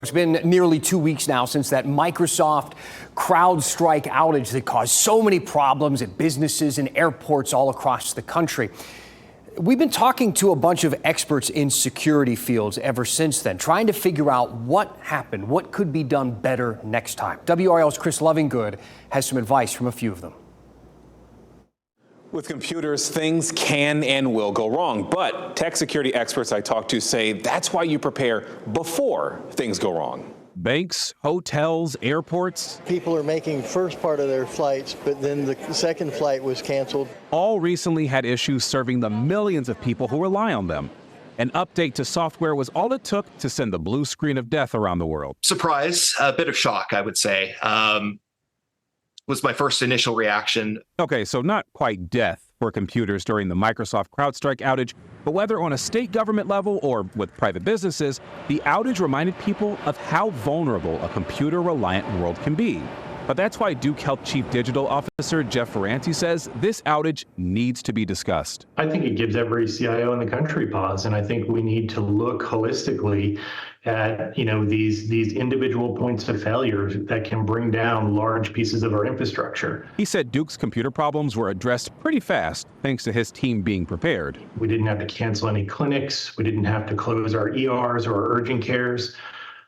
It's been nearly 2 weeks now since that Microsoft-Crowdstrike outage that caused so many problems at businesses and airports all across the country. We've been talking to a bunch of experts in security fields ever since then, trying to figure out what happened, what could be done better next time. WRL's Chris Lovingood has some advice from a few of them. With computers, things can and will go wrong, but tech security experts I talked to say that's why you prepare before things go wrong. Banks, hotels, airports. People are making first part of their flights, but then the second flight was canceled. All recently had issues serving the millions of people who rely on them. An update to software was all it took to send the blue screen of death around the world. Surprise, a bit of shock, I would say. Was my first initial reaction. Okay, so not quite death for computers during the Microsoft-Crowdstrike outage, but whether on a state government level or with private businesses, the outage reminded people of how vulnerable a computer-reliant world can be. But that's why Duke Health Chief Digital Officer Jeff Ferranti says this outage needs to be discussed. I think it gives every CIO in the country pause, and I think we need to look holistically at these individual points of failure that can bring down large pieces of our infrastructure. He said Duke's computer problems were addressed pretty fast thanks to his team being prepared. We didn't have to cancel any clinics. We didn't have to close our ERs or our urgent cares.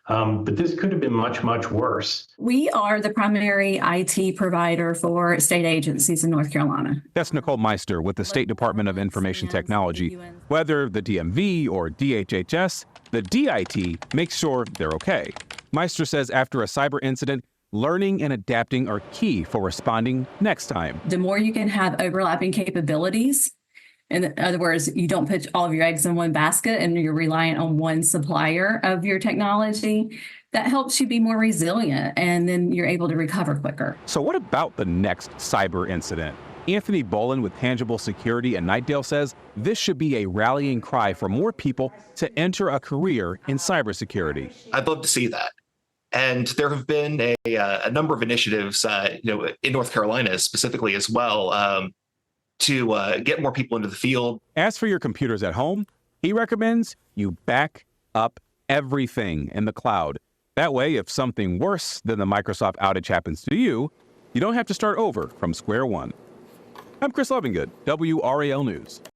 But this could have been much, much worse. We are the primary IT provider for state agencies in North Carolina. That's Nicole Meister with the State Department of Information Technology. Whether the DMV or DHHS, the DIT makes sure they're okay. Meister says after a cyber incident, learning and adapting are key for responding next time. The more you can have overlapping capabilities, in other words, you don't put all of your eggs in one basket and you're reliant on one supplier of your technology, that helps you be more resilient and then you're able to recover quicker. So what about the next cyber incident? Anthony Bolin with Tangible Security in Knightdale says this should be a rallying cry for more people to enter a career in cybersecurity. I'd love to see that. And there have been a number of initiatives, in North Carolina specifically as well, to get more people into the field. As for your computers at home, he recommends you back up everything in the cloud. That way, if something worse than the Microsoft outage happens to you, you don't have to start over from square one. I'm Chris Lovingood, WRAL News.